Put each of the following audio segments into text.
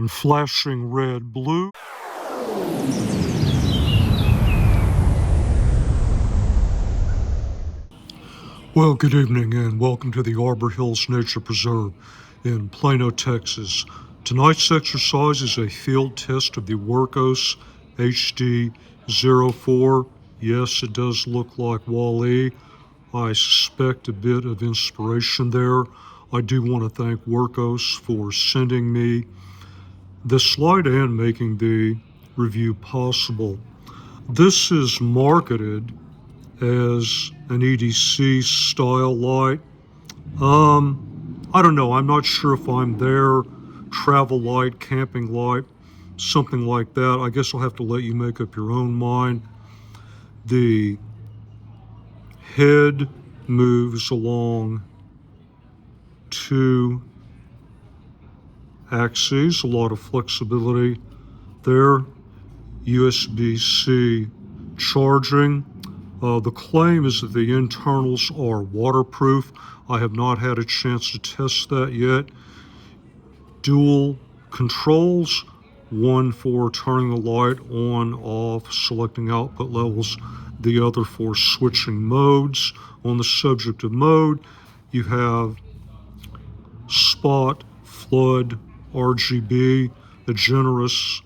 and flashing red, blue. Well, good evening and welcome to the Arbor Hills Nature Preserve in Plano, Texas. Tonight's exercise is a field test of the WURKKOS HD04. Yes, it does look like Wall-E. I suspect a bit of inspiration there. I do want to thank WURKKOS for sending me this slide and making the review possible. This is marketed as an EDC style light. I don't know. I'm not sure if I'm there. Travel light, camping light, something like that. I guess I'll have to let you make up your own mind. The head moves along two axes, a lot of flexibility there. USB-C charging. The claim is that the internals are waterproof. I have not had a chance to test that yet. Dual controls, one for turning the light on, off, selecting output levels, the other for switching modes. On the subject of mode, you have spot, flood, RGB, a generous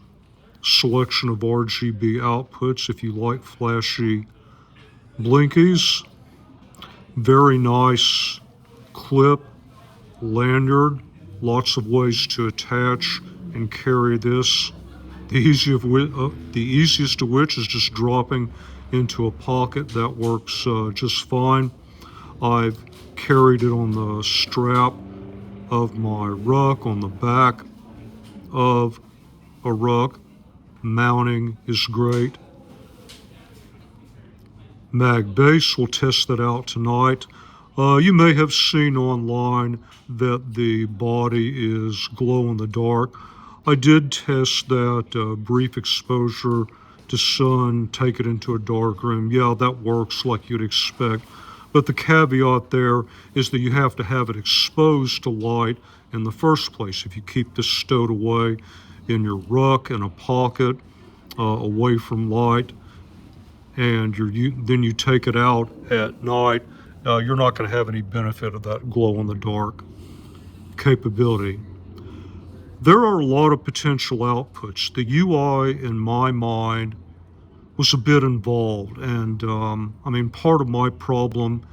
selection of RGB outputs if you like flashy blinkies. Very nice clip, lanyard, lots of ways to attach and carry this. The easiest of which is just dropping into a pocket. That works just fine. I've carried it on the strap of my ruck, on the back of a ruck. Mounting is great. Mag base, we'll test that out tonight. You may have seen online that the body is glow in the dark. I did test that brief exposure to sun, take it into a dark room. Yeah, that works like you'd expect. But the caveat there is that you have to have it exposed to light in the first place. If you keep this stowed away in your ruck, in a pocket, away from light, and then you take it out at night, you're not going to have any benefit of that glow-in-the-dark capability. There are a lot of potential outputs. The UI, in my mind, was a bit involved, and I mean, part of my problem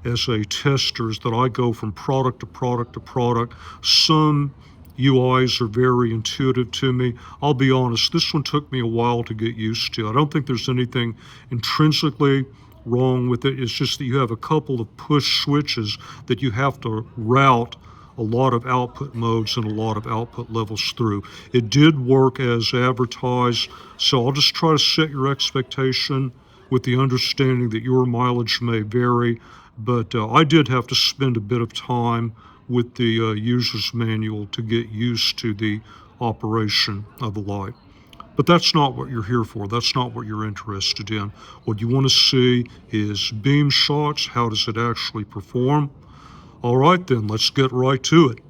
as a tester is that I go from product to product to product. Some UIs are very intuitive to me. I'll be honest, this one took me a while to get used to. I don't think there's anything intrinsically wrong with it. It's just that you have a couple of push switches that you have to route a lot of output modes and a lot of output levels through. It did work as advertised, so I'll just try to set your expectation with the understanding that your mileage may vary, but I did have to spend a bit of time with the user's manual to get used to the operation of the light. But that's not what you're here for. That's not what you're interested in. What you want to see is beam shots. How does it actually perform? All right, then, let's get right to it.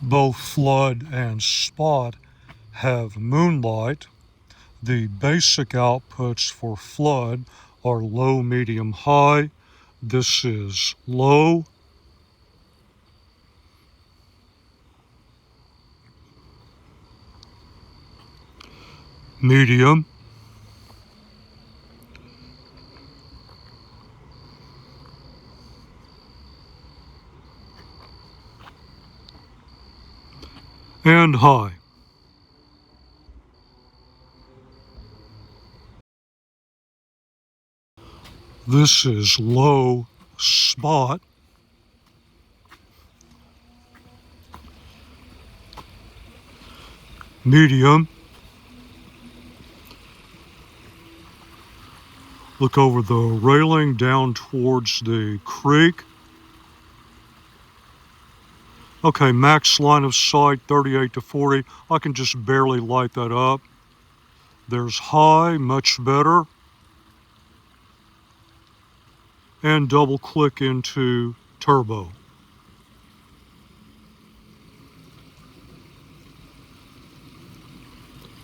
Both flood and spot have moonlight. The basic outputs for flood are low, medium, high. This is low. Medium. And high. This is low spot. Medium. Look over the railing down towards the creek. Okay, max line of sight 38 to 40. I can just barely light that up. There's high, much better. And double click into turbo.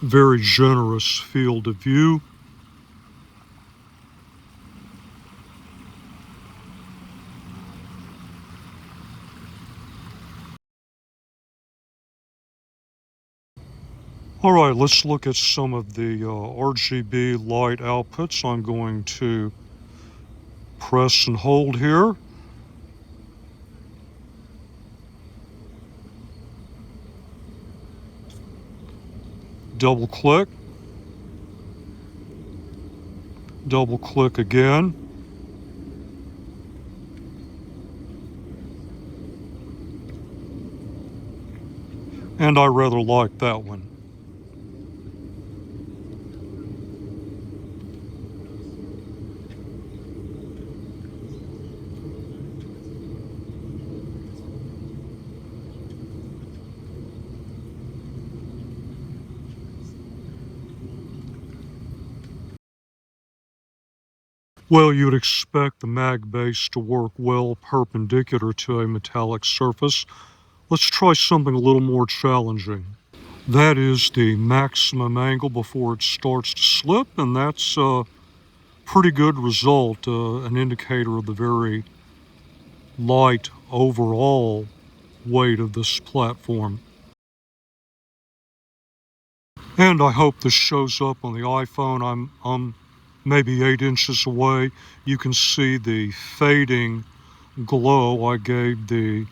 very generous field of view. All right, let's look at some of the RGB light outputs. I'm going to press and hold here. Double click again. And I rather like that one. Well, you'd expect the mag base to work well perpendicular to a metallic surface. Let's try something a little more challenging. That is the maximum angle before it starts to slip, and that's a pretty good result, an indicator of the very light overall weight of this platform. And I hope this shows up on the iPhone. I'm maybe 8 inches away. You can see the fading glow. I gave the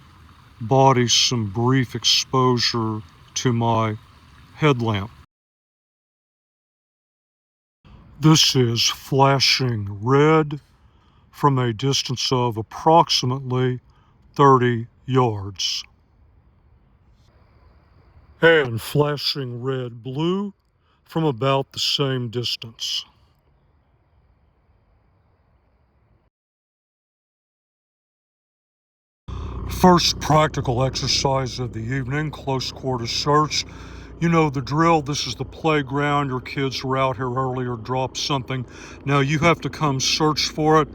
body some brief exposure to my headlamp. This is flashing red from a distance of approximately 30 yards. And flashing red blue from about the same distance. First practical exercise of the evening, close quarter search. You know the drill. This is the playground. Your kids were out here earlier, dropped something. Now you have to come search for it.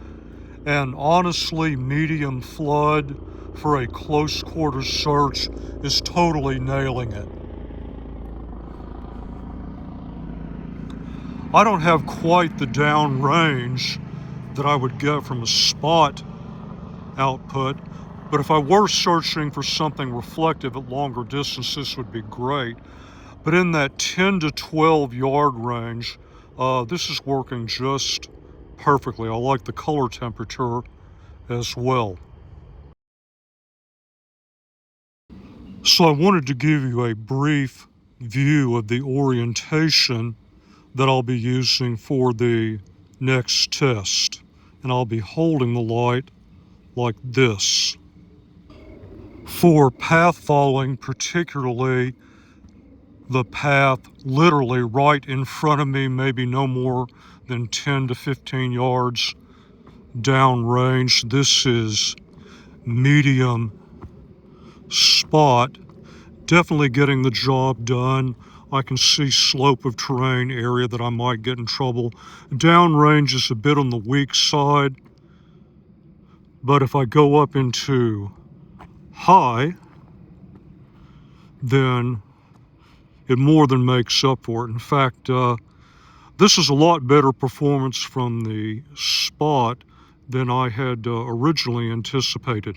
And honestly, medium flood for a close quarter search is totally nailing it. I don't have quite the down range that I would get from a spot output, but if I were searching for something reflective at longer distance, this would be great. But in that 10 to 12 yard range, this is working just perfectly. I like the color temperature as well. So I wanted to give you a brief view of the orientation that I'll be using for the next test. And I'll be holding the light like this. For path following, particularly the path literally right in front of me, maybe no more than 10 to 15 yards downrange, this is medium spot. Definitely getting the job done. I can see slope of terrain area that I might get in trouble. Downrange is a bit on the weak side, but if I go up into high, then it more than makes up for it. In fact, this is a lot better performance from the spot than I had originally anticipated.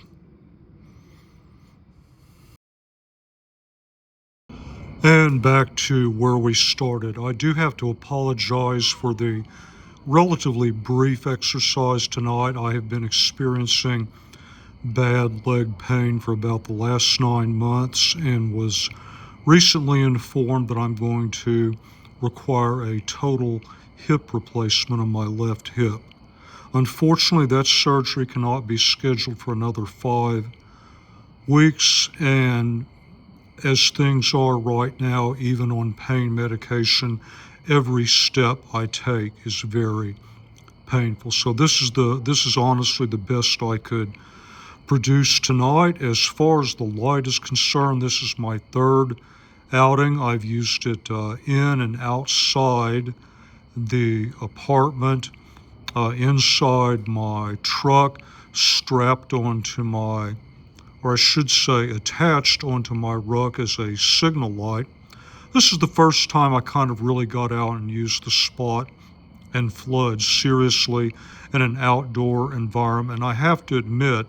And back to where we started. I do have to apologize for the relatively brief exercise tonight. I have been experiencing bad leg pain for about the last 9 months and was recently informed that I'm going to require a total hip replacement on my left hip. Unfortunately, that surgery cannot be scheduled for another 5 weeks, and as things are right now, even on pain medication, every step I take is very painful. So this is honestly the best I could produce tonight. As far as the light is concerned, this is my third outing. I've used it in and outside the apartment, inside my truck, strapped onto my, or I should say attached onto my ruck as a signal light. This is the first time I kind of really got out and used the spot and flood seriously in an outdoor environment. And I have to admit,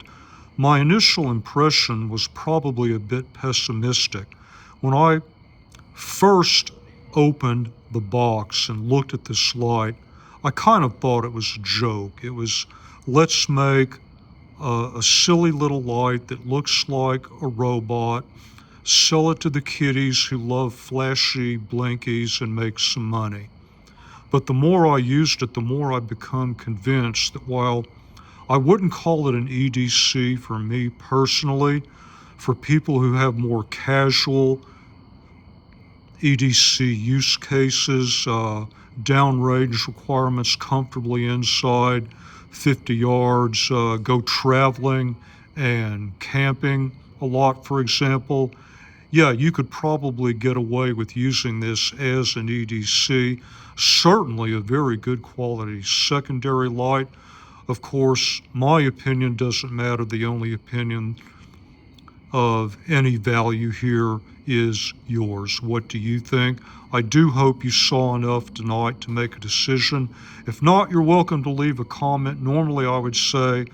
my initial impression was probably a bit pessimistic. When I first opened the box and looked at this light, I kind of thought it was a joke. It was, let's make a silly little light that looks like a robot, sell it to the kiddies who love flashy blinkies and make some money. But the more I used it, the more I become convinced that while I wouldn't call it an EDC for me personally, for people who have more casual EDC use cases, downrange requirements comfortably inside 50 yards, go traveling and camping a lot, for example, yeah, you could probably get away with using this as an EDC. Certainly a very good quality secondary light. Of course, my opinion doesn't matter. The only opinion of any value here is yours. What do you think? I do hope you saw enough tonight to make a decision. If not, you're welcome to leave a comment. Normally I would say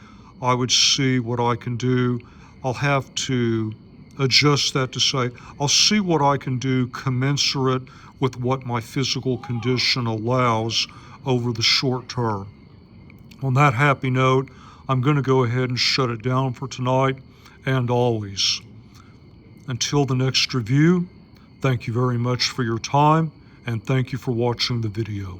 I would see what I can do. I'll have to adjust that to say I'll see what I can do commensurate with what my physical condition allows over the short term. On that happy note, I'm going to go ahead and shut it down for tonight and always. Until the next review, thank you very much for your time, and thank you for watching the video.